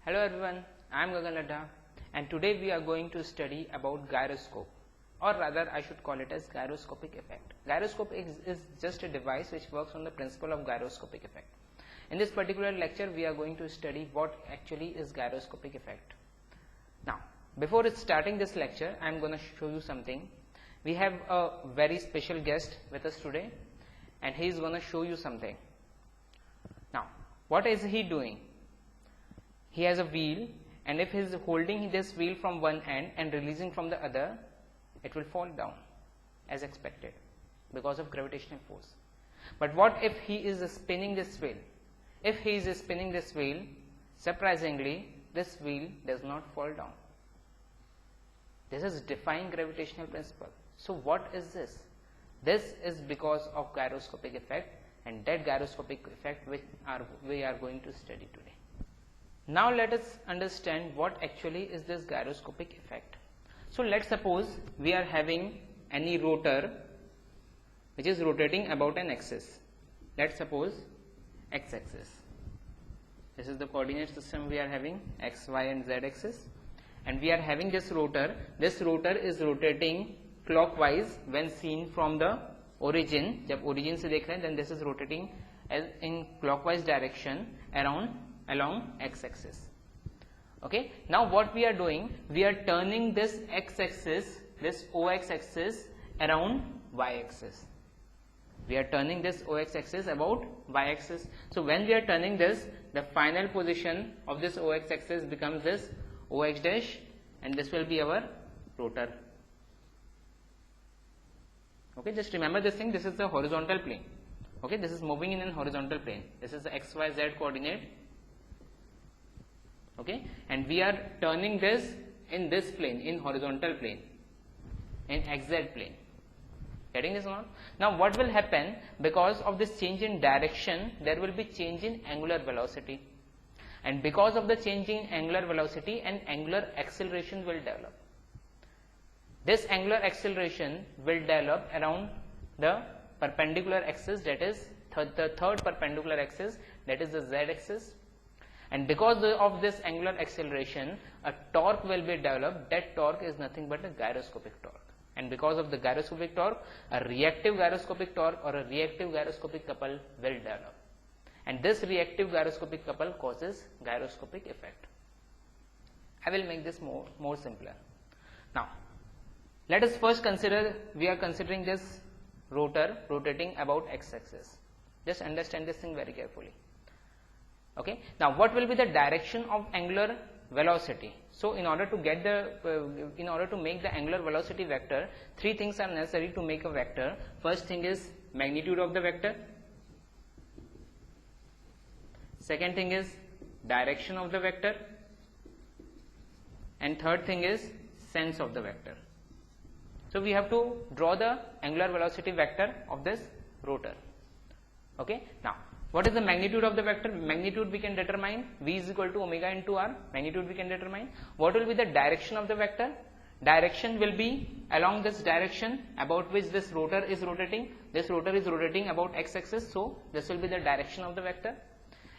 Hello everyone, I am Gagan Ladha and today we are going to study about gyroscope, or rather I should call it as gyroscopic effect. Gyroscope is just a device which works on the principle of gyroscopic effect. In this particular lecture we are going to study what actually is gyroscopic effect. Now before starting this lecture I am going to show you something. We have a very special guest with us today and he is going to show you something. Now what is he doing? He has a wheel, and if he is holding this wheel from one end and releasing from the other, it will fall down as expected because of gravitational force. But what if he is spinning this wheel? If he is spinning this wheel, surprisingly this wheel does not fall down. This is defying gravitational principle. So what is this? This is because of gyroscopic effect, and that gyroscopic effect which we are going to study today. Now let us understand what actually is this gyroscopic effect. So let's suppose we are having any rotor which is rotating about an axis. Let's suppose x-axis. This is the coordinate system we are having, x, y and z axis, and we are having this rotor. This rotor is rotating clockwise when seen from the origin. जब origin से देख रहे हैं, then this is rotating as in clockwise direction along x-axis. Okay, now what we are doing, we are turning this x-axis, this OX axis around y-axis. We are turning this OX axis about y-axis. So when we are turning this, the final position of this OX axis becomes this OX dash, and this will be our rotor. Okay, just remember this thing, this is the horizontal plane. Okay, this is moving in an horizontal plane. This is the XYZ coordinate. Okay, and we are turning this in this plane, in horizontal plane, in XZ plane. Getting this or not? Now what will happen, because of this change in direction, there will be change in angular velocity, and because of the change in angular velocity, an angular acceleration will develop. This angular acceleration will develop around the perpendicular axis, that is the third perpendicular axis, that is the Z axis. And because of this angular acceleration, a torque will be developed. That torque is nothing but a gyroscopic torque. And because of the gyroscopic torque, a reactive gyroscopic torque or a reactive gyroscopic couple will develop. And this reactive gyroscopic couple causes gyroscopic effect. I will make this more simpler. Now, let us first consider, we are considering this rotor rotating about x-axis. Just understand this thing very carefully. Okay. Now what will be the direction of angular velocity? So in order to get in order to make the angular velocity vector, three things are necessary to make a vector. First thing is magnitude of the vector. Second thing is direction of the vector. And third thing is sense of the vector. So we have to draw the angular velocity vector of this rotor. Okay. Now what is the magnitude of the vector? Magnitude we can determine, V is equal to omega into R, magnitude we can determine. What will be the direction of the vector? Direction will be along this direction about which this rotor is rotating. This rotor is rotating about x-axis, so this will be the direction of the vector.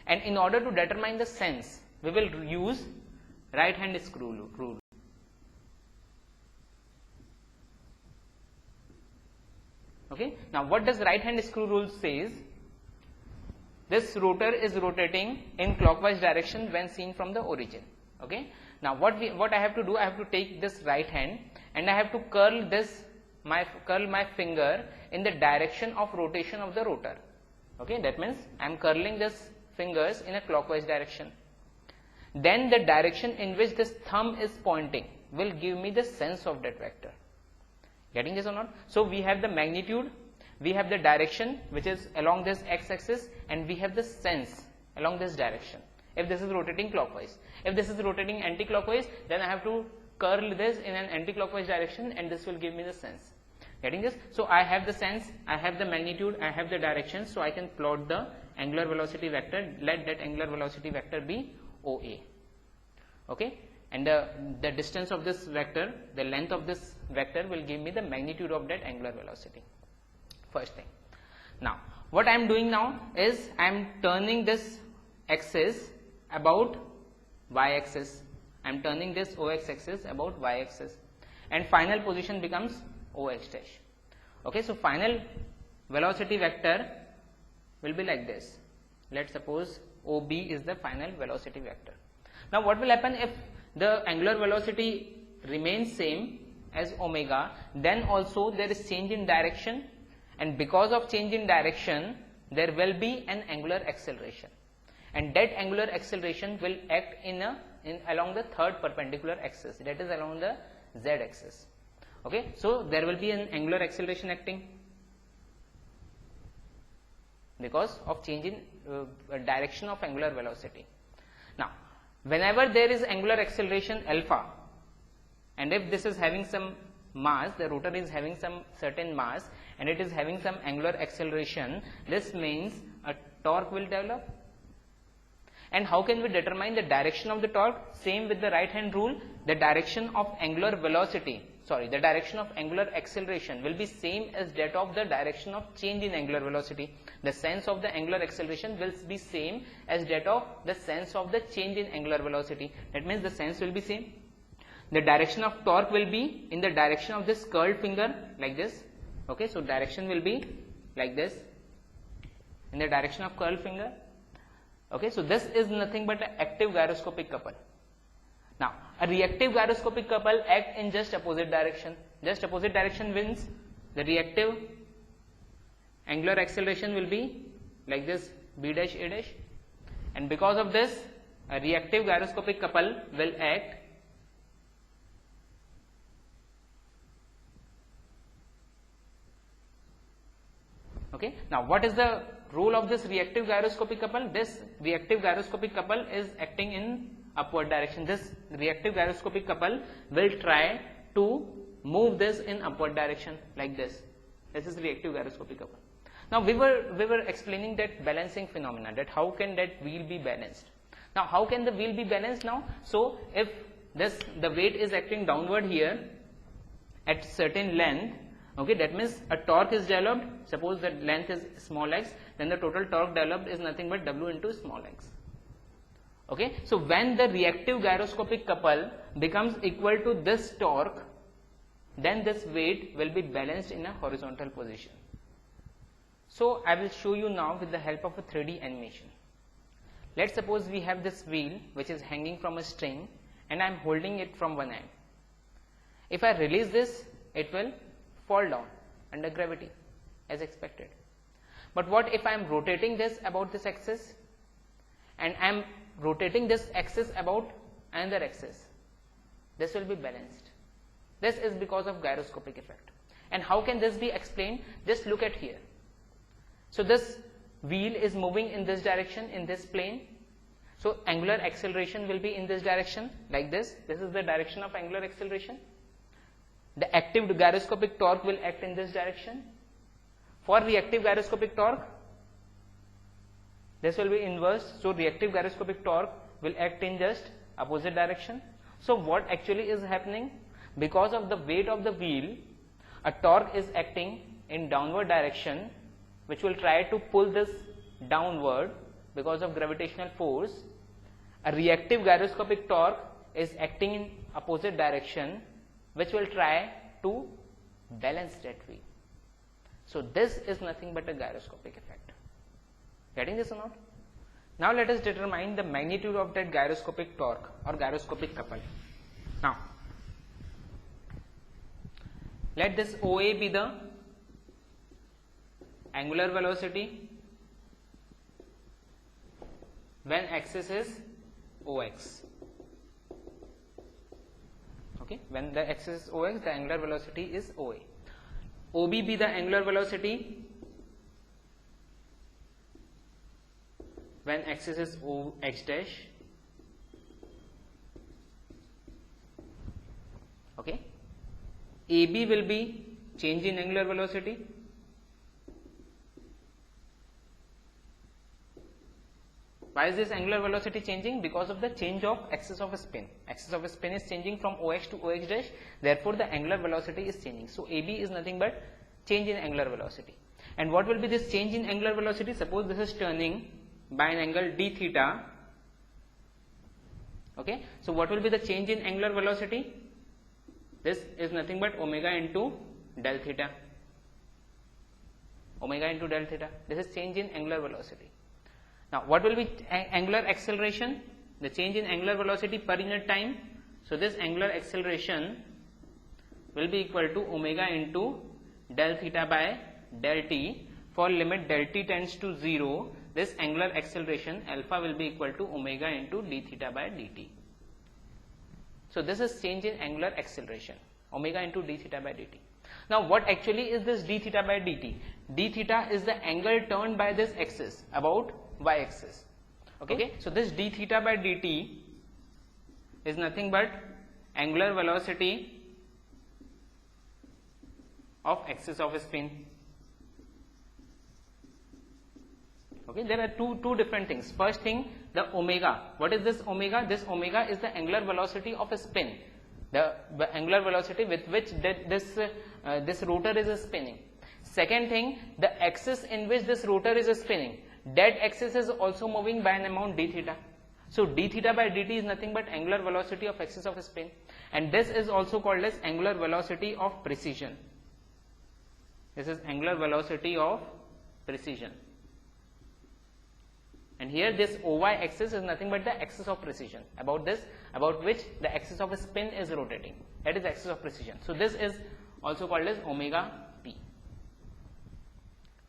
And in order to determine the sense, we will use right hand screw rule. Okay. Now what does right hand screw rule says? This rotor is rotating in clockwise direction when seen from the origin. Okay. Now what I have to do, I have to take this right hand and I have to curl my finger in the direction of rotation of the rotor. Okay. That means I am curling this fingers in a clockwise direction. Then the direction in which this thumb is pointing will give me the sense of that vector. Getting this or not? So we have the magnitude, we have the direction which is along this x-axis, and we have the sense along this direction if this is rotating clockwise. If this is rotating anti-clockwise, then I have to curl this in an anti-clockwise direction and this will give me the sense. Getting this? So I have the sense, I have the magnitude, I have the direction, so I can plot the angular velocity vector. Let that angular velocity vector be OA. Okay? And the distance of this vector, the length of this vector will give me the magnitude of that angular velocity. First thing. Now what I am doing now is I am turning this axis about y-axis. I am turning this OX axis about y-axis, and final position becomes OX dash. Okay, so final velocity vector will be like this. Let's suppose OB is the final velocity vector. Now what will happen if the angular velocity remains same as omega, then also there is change in direction, and because of change in direction there will be an angular acceleration, and that angular acceleration will act along the third perpendicular axis, that is along the z axis. Okay, so there will be an angular acceleration acting because of change in direction of angular velocity. Now whenever there is angular acceleration alpha, and if this is having some mass, the rotor is having some certain mass and it is having some angular acceleration, this means a torque will develop. And how can we determine the direction of the torque? Same with the right hand rule, the direction of angular acceleration will be same as that of the direction of change in angular velocity. The sense of the angular acceleration will be same as that of the sense of the change in angular velocity. That means the sense will be same. The direction of torque will be in the direction of this curled finger like this. Okay, so direction will be like this, in the direction of curled finger. Okay, so this is nothing but an active gyroscopic couple. Now a reactive gyroscopic couple act in just opposite direction. Just opposite direction means the reactive angular acceleration will be like this, b dash a dash, and because of this a reactive gyroscopic couple will act Okay. Now what is the role of this reactive gyroscopic couple? This reactive gyroscopic couple is acting in upward direction. This reactive gyroscopic couple will try to move this in upward direction like this. This is reactive gyroscopic couple. Now we were explaining that balancing phenomena, that how can that wheel be balanced. Now how can the wheel be balanced now? So if the weight is acting downward here at certain length, okay, that means a torque is developed. Suppose that length is small x, then the total torque developed is nothing but W into small x. Okay, so when the reactive gyroscopic couple becomes equal to this torque, then this weight will be balanced in a horizontal position. So I will show you now with the help of a 3D animation. Let's suppose we have this wheel which is hanging from a string and I am holding it from one end. If I release this, it will fall down under gravity as expected. But what if I am rotating this about this axis and I am rotating this axis about another axis? This will be balanced. This is because of gyroscopic effect. And how can this be explained? Just look at here. So this wheel is moving in this direction, in this plane. So angular acceleration will be in this direction like this. This is the direction of angular acceleration. The active gyroscopic torque will act in this direction. For reactive gyroscopic torque, this will be inverse. So reactive gyroscopic torque will act in just opposite direction. So what actually is happening? Because of the weight of the wheel, a torque is acting in downward direction, which will try to pull this downward because of gravitational force. A reactive gyroscopic torque is acting in opposite direction, which will try to balance that wheel. So this is nothing but a gyroscopic effect. Getting this or not? Now let us determine the magnitude of that gyroscopic torque or gyroscopic couple. Now let this OA be the angular velocity when axis is OX. Okay, when the axis is OX, the angular velocity is OA. OB be the angular velocity when axis is OX dash. Okay, AB will be change in angular velocity. Why is this angular velocity changing? Because of the change of axis of spin. Axis of spin is changing from OX to OX dash, therefore the angular velocity is changing. So AB is nothing but change in angular velocity. And what will be this change in angular velocity? Suppose this is turning by an angle d theta Okay, so what will be the change in angular velocity? This is nothing but omega into del theta. Omega into del theta. This is change in angular velocity. Now, what will be angular acceleration? The change in angular velocity per unit time. So, this angular acceleration will be equal to omega into del theta by del t. For limit del t tends to 0, this angular acceleration alpha will be equal to omega into d theta by dt. So, this is change in angular acceleration, omega into d theta by dt. Now, what actually is this d theta by dt? D theta is the angle turned by this axis about y axis. Okay, so this d theta by dt is nothing but angular velocity of axis of spin. Okay, there are two different things. First thing, the omega. What is this omega? This omega is the angular velocity of a spin, the angular velocity with which this rotor is spinning. Second thing, the axis in which this rotor is spinning, that axis is also moving by an amount d theta. So, d theta by dt is nothing but angular velocity of axis of spin, and this is also called as angular velocity of precision. This is angular velocity of precision. And here this OY axis is nothing but the axis of precision, about which the axis of spin is rotating. That is axis of precision. So, this is also called as omega p.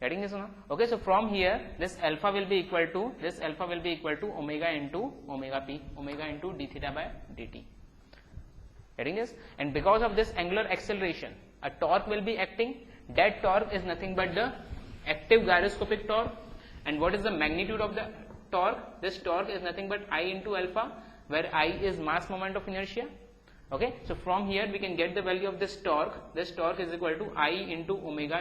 Getting this or not? Okay, so from here this alpha will be equal to omega into omega p, omega into d theta by dt. Getting this? And because of this angular acceleration, a torque will be acting. That torque is nothing but the active gyroscopic torque. And what is the magnitude of the torque? This torque is nothing but I into alpha, where I is mass moment of inertia. Okay, so from here we can get the value of this torque. This torque is equal to I into omega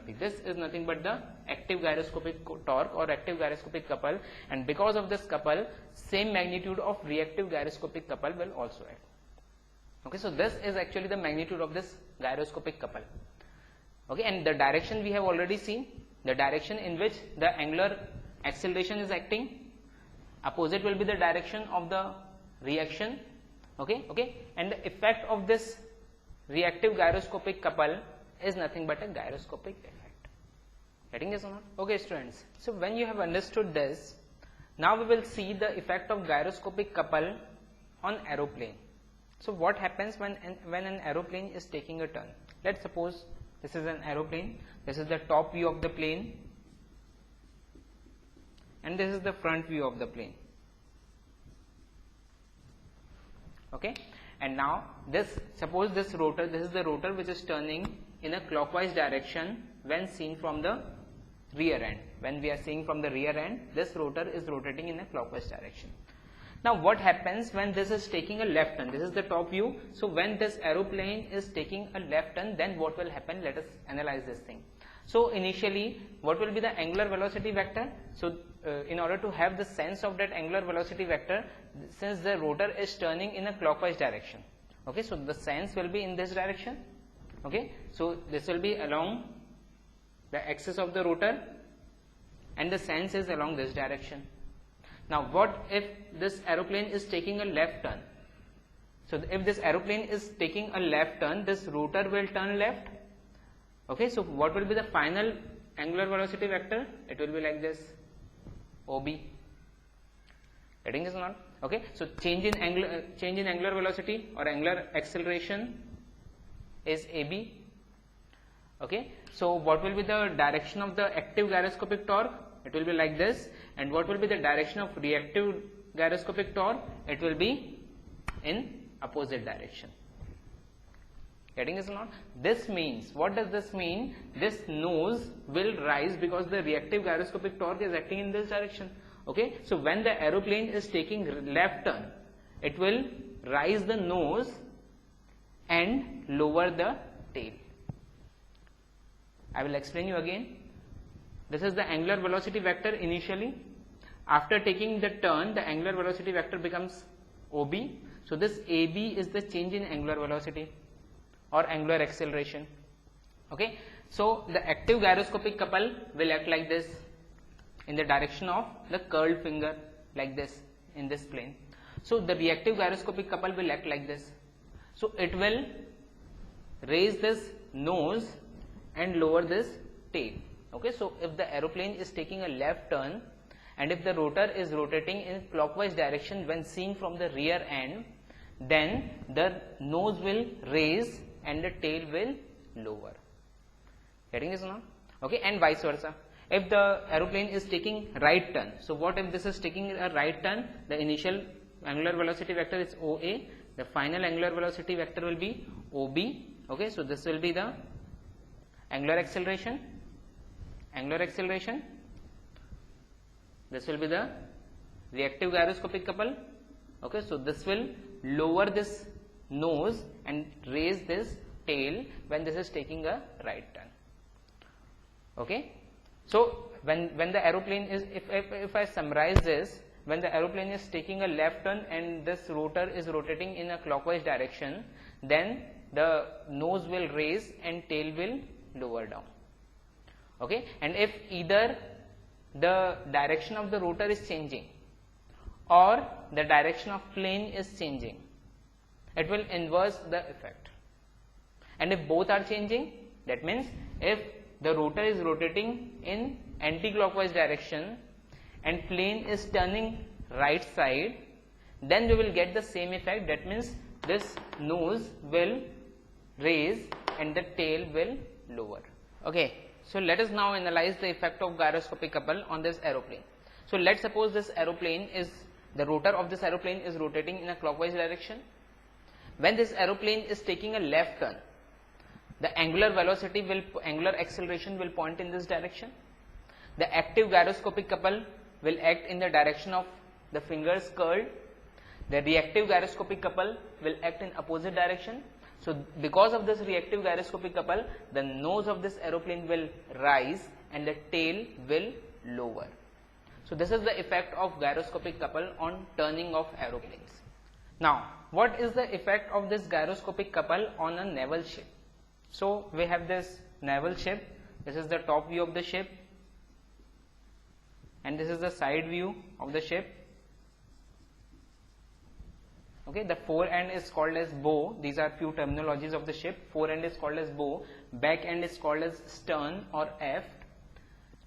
p. This is nothing but the active gyroscopic torque or active gyroscopic couple, and because of this couple, same magnitude of reactive gyroscopic couple will also add. Okay, so this is actually the magnitude of this gyroscopic couple. Okay, and the direction we have already seen. The direction in which the angular acceleration is acting, opposite will be the direction of the reaction. Okay, and the effect of this reactive gyroscopic couple is nothing but a gyroscopic effect. Getting this or not? Okay, students. So when you have understood this, now we will see the effect of gyroscopic couple on aeroplane. So what happens when an aeroplane is taking a turn? Let's suppose this is an aeroplane. This is the top view of the plane, and this is the front view of the plane. Okay, and now suppose this rotor, this is the rotor which is turning in a clockwise direction when seen from the rear end. When we are seeing from the rear end, this rotor is rotating in a clockwise direction. Now what happens when this is taking a left turn? This is the top view. So when this aeroplane is taking a left turn, then what will happen? Let us analyze this thing. So initially, what will be the angular velocity vector? So in order to have the sense of that angular velocity vector, since the rotor is turning in a clockwise direction, okay, so the sense will be in this direction. Okay, so this will be along the axis of the rotor, and the sense is along this direction. Now what if this aeroplane is taking a left turn? So if this aeroplane is taking a left turn, this rotor will turn left. Okay, so what will be the final angular velocity vector? It will be like this, OB. Getting this or not? Okay, so change in angular velocity or angular acceleration is AB. Okay, so what will be the direction of the active gyroscopic torque? It will be like this. And what will be the direction of reactive gyroscopic torque? It will be in opposite direction. Getting this or not? This means, what does this mean? This nose will rise because the reactive gyroscopic torque is acting in this direction. Okay, so when the aeroplane is taking left turn, it will rise the nose and lower the tail. I will explain you again. This is the angular velocity vector initially. After taking the turn, the angular velocity vector becomes OB. So this AB is the change in angular velocity or angular acceleration. Okay, so the active gyroscopic couple will act like this in the direction of the curled finger, like this in this plane. So the reactive gyroscopic couple will act like this. So it will raise this nose and lower this tail. Okay, so if the aeroplane is taking a left turn and if the rotor is rotating in clockwise direction when seen from the rear end, then the nose will raise and the tail will lower. Getting this now? Okay, and vice versa. If the aeroplane is taking right turn, so what if this is taking a right turn? The initial angular velocity vector is OA, the final angular velocity vector will be OB. Okay, so this will be the angular acceleration. This will be the reactive gyroscopic couple. Okay, so this will lower this nose and raise this tail when this is taking a right turn. Okay, so when the aeroplane is, if I summarize this, when the aeroplane is taking a left turn and this rotor is rotating in a clockwise direction, then the nose will raise and tail will lower down. Okay, and if either the direction of the rotor is changing or the direction of plane is changing, it will inverse the effect. And if both are changing, that means if the rotor is rotating in anti-clockwise direction and plane is turning right side, then we will get the same effect. That means this nose will raise and the tail will lower. Okay, so let us now analyze the effect of gyroscopic couple on this aeroplane. So let's suppose this aeroplane is, the rotor of this aeroplane is rotating in a clockwise direction. When this aeroplane is taking a left turn, the angular velocity will, angular acceleration will point in this direction. The active gyroscopic couple will act in the direction of the fingers curled. The reactive gyroscopic couple will act in opposite direction. So because of this reactive gyroscopic couple, the nose of this aeroplane will rise and the tail will lower. So this is the effect of gyroscopic couple on turning of aeroplanes. Now, what is the effect of this gyroscopic couple on a naval ship? So we have this naval ship. This is the top view of the ship and this is the side view of the ship. Okay, the fore end is called as bow. These are few terminologies of the ship. Fore end is called as bow, back end is called as stern or aft,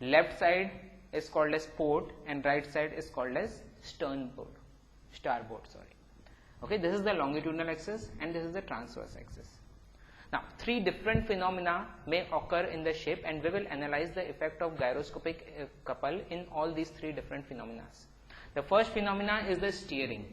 left side is called as port and right side is called as starboard. Okay, this is the longitudinal axis and this is the transverse axis. Now, three different phenomena may occur in the ship and we will analyze the effect of gyroscopic couple in all these three different phenomena. The first phenomena is the steering.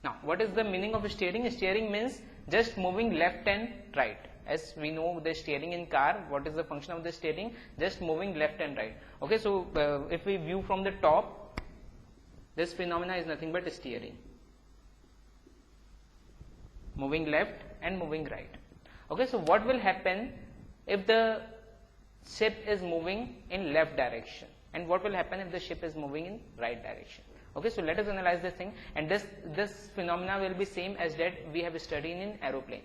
Now, what is the meaning of steering? Steering means just moving left and right. As we know the steering in car, what is the function of the steering? Just moving left and right. Okay, so if we view from the top, this phenomena is nothing but steering. Moving left and moving right. Okay, so what will happen if the ship is moving in left direction and what will happen if the ship is moving in right direction? Okay, so let us analyze this thing, and this phenomena will be same as that we have studied in aeroplane.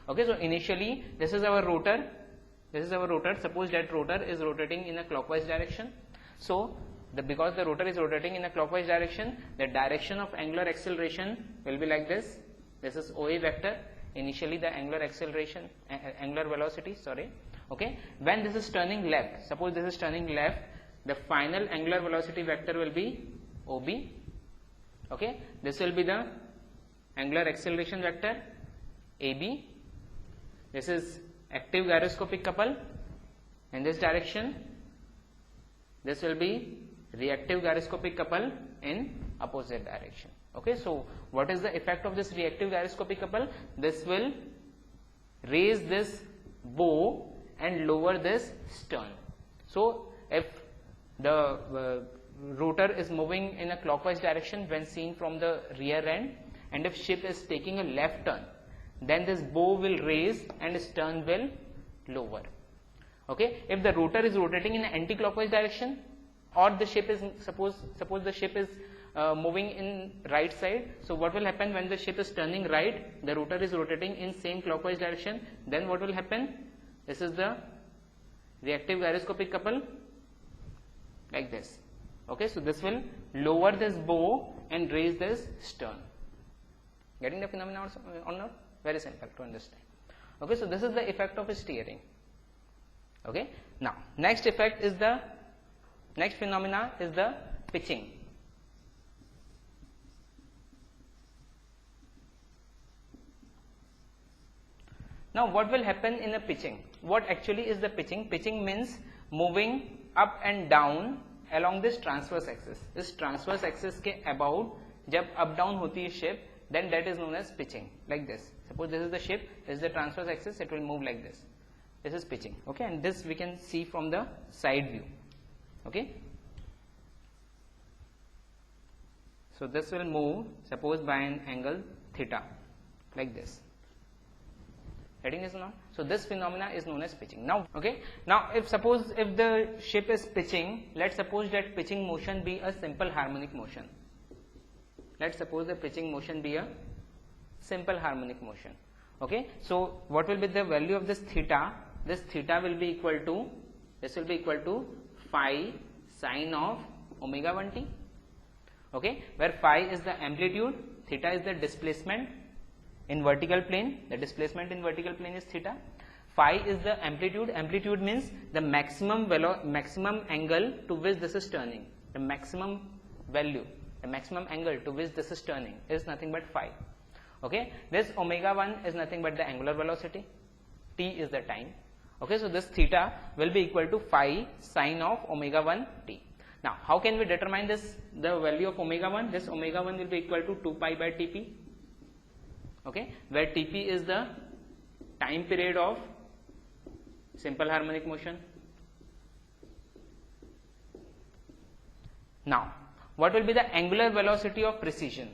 Okay, so initially this is our rotor. Suppose that rotor is rotating in a clockwise direction. So because the rotor is rotating in a clockwise direction, the direction of angular acceleration will be like this. This is OA vector. Initially the angular acceleration, angular velocity, okay. When this is turning left, suppose this is turning left, the final angular velocity vector will be OB. Okay, this will be the angular acceleration vector AB. This is active gyroscopic couple in this direction. This will be reactive gyroscopic couple in opposite direction. Okay, so what is the effect of this reactive gyroscopic couple? This will raise this bow and lower this stern. So if the rotor is moving in a clockwise direction when seen from the rear end, and if ship is taking a left turn, then this bow will raise and stern will lower. Okay, if the rotor is rotating in an anti-clockwise direction, or the ship is suppose the ship is moving in right side, so what will happen when the ship is turning right, the rotor is rotating in same clockwise direction, then what will happen? This is the reactive gyroscopic couple like this. Okay, so this will lower this bow and raise this stern. Getting the phenomena also or not? Very simple to understand. Okay, so this is the effect of steering. Okay, now next phenomena is the pitching. Now what will happen in a pitching? What actually is the pitching? Pitching means moving up and down along this transverse axis. This transverse axis के about जब up down होती है ship, then that is known as pitching, like this. Suppose this is the ship, this is the transverse axis, it will move like this. This is pitching, okay, and this we can see from the side view, okay. So this will move, suppose by an angle theta, like this. Heading is not. So this phenomena is known as pitching. Now, okay. Now, if the ship is pitching, let's suppose that pitching motion be a simple harmonic motion. Let's suppose the pitching motion be a simple harmonic motion. Okay. So what will be the value of this theta? This theta will be equal to, this will be equal to phi sine of omega 1t. Okay. Where phi is the amplitude, theta is the displacement in vertical plane. The displacement in vertical plane is theta. Phi is the amplitude. Amplitude means the maximum angle to which this is turning. The maximum value, the maximum angle to which this is turning is nothing but phi. Okay. This omega 1 is nothing but the angular velocity. T is the time. Okay. So this theta will be equal to phi sine of omega 1 t. Now, how can we determine this, the value of omega 1? This omega 1 will be equal to 2 pi by Tp. Okay, where Tp is the time period of simple harmonic motion. Now, what will be the angular velocity of precision?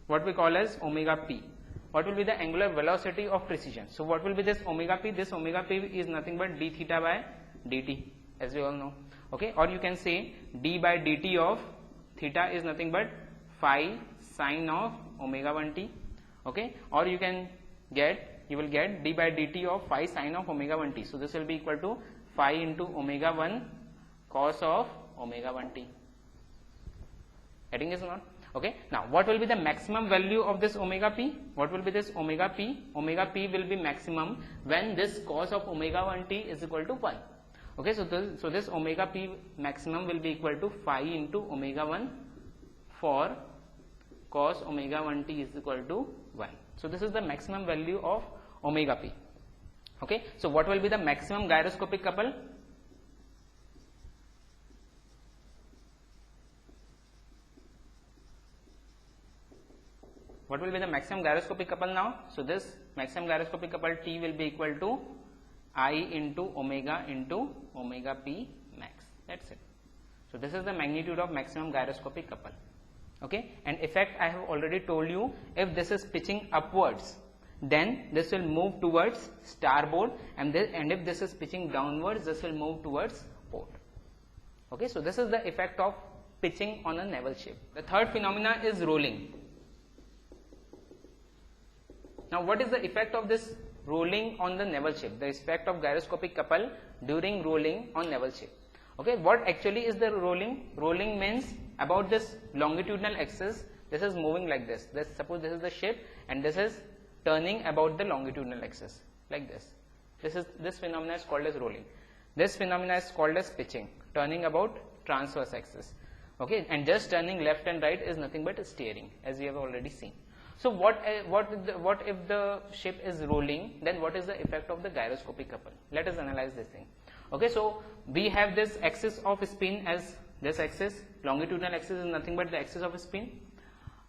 What we call as omega p. What will be the angular velocity of precision? So, what will be this omega p? This omega p is nothing but d theta by dt, as we all know. Okay, or you can say d by dt of theta is nothing but phi sine of omega 1t. Okay, or you will get d by dt of phi sine of omega 1t. So this will be equal to phi into omega 1 cos of omega 1t. Heading is not. Okay, now what will be the maximum value of this omega p? What will be this omega p? Omega p will be maximum when this cos of omega 1t is equal to 1. Okay, so this omega p maximum will be equal to phi into omega 1 for cos omega 1t is equal to 1. So this is the maximum value of omega p. Okay, so what will be the maximum gyroscopic couple? What will be the maximum gyroscopic couple now? So this maximum gyroscopic couple T will be equal to I into omega p max. That's it. So this is the magnitude of maximum gyroscopic couple. Okay, and effect I have already told you, if this is pitching upwards, then this will move towards starboard, and if this is pitching downwards, this will move towards port. Okay, so this is the effect of pitching on a naval ship. The third phenomena is rolling. Now what is the effect of this rolling on the naval ship? The effect of gyroscopic couple during rolling on naval ship. Okay, what actually is the rolling? Rolling means about this longitudinal axis, this is moving like this. Suppose this is the ship and this is turning about the longitudinal axis like this. This phenomena is called as rolling. This phenomena is called as pitching, turning about transverse axis. Okay, and just turning left and right is nothing but steering, as we have already seen. So what if the ship is rolling, then what is the effect of the gyroscopic couple? Let us analyze this thing. Okay, so we have this axis of spin as this axis, longitudinal axis is nothing but the axis of spin.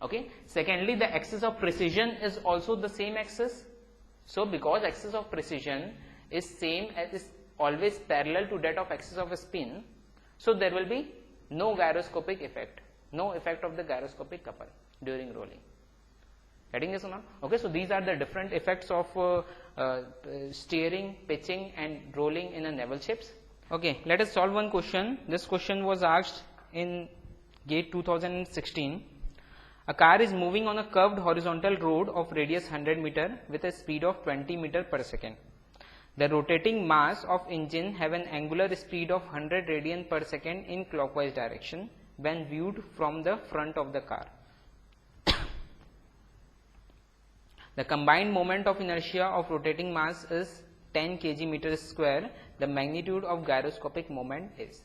Okay, secondly, the axis of precision is also the same axis. So because axis of precision is always parallel to that of axis of spin, so there will be no gyroscopic effect, no effect of the gyroscopic couple during rolling. Heading is not. Okay, so these are the different effects of steering, pitching and rolling in a naval ships. Okay, let us solve one question. This question was asked in GATE 2016. A car is moving on a curved horizontal road of radius 100 meter with a speed of 20 meter per second. The rotating mass of engine have an angular speed of 100 radian per second in clockwise direction when viewed from the front of the car. The combined moment of inertia of rotating mass is 10 kg meter square. The magnitude of gyroscopic moment is.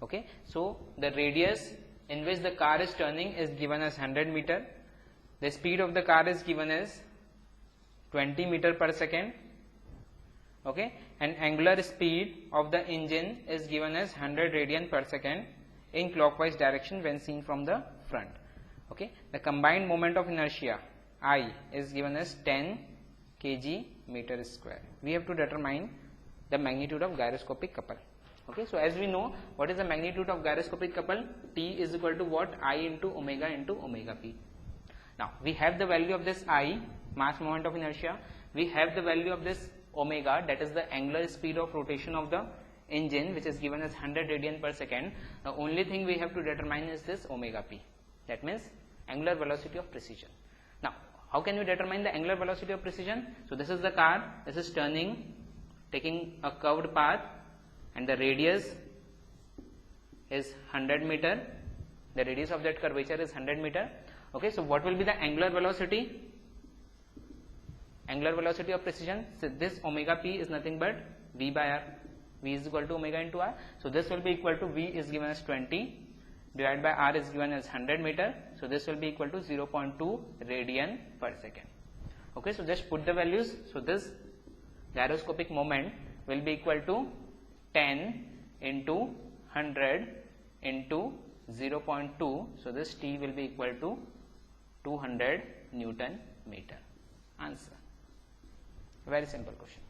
Okay, so the radius in which the car is turning is given as 100 meter. The speed of the car is given as 20 meter per second. Okay, and angular speed of the engine is given as 100 radian per second in clockwise direction when seen from the front. Okay, the combined moment of inertia I is given as 10 kg meter square. We have to determine the magnitude of gyroscopic couple. Okay, so as we know, what is the magnitude of gyroscopic couple? T is equal to what? I into omega p. Now we have the value of this I, mass moment of inertia. We have the value of this omega, that is the angular speed of rotation of the engine, which is given as 100 radian per second. The only thing we have to determine is this omega p. That means angular velocity of precision. Now how can we determine the angular velocity of precision? So this is the car, this is turning, taking a curved path, and the radius is 100 meter. The radius of that curvature is 100 meter. Okay, so what will be the angular velocity? Angular velocity of precision. So this omega p is nothing but v by r. V is equal to omega into r. So this will be equal to v is given as 20 divided by r is given as 100 meter. So this will be equal to 0.2 radian per second. Okay, so just put the values. So this gyroscopic moment will be equal to 10 into 100 into 0.2. So this T will be equal to 200 Newton meter. Answer. Very simple question.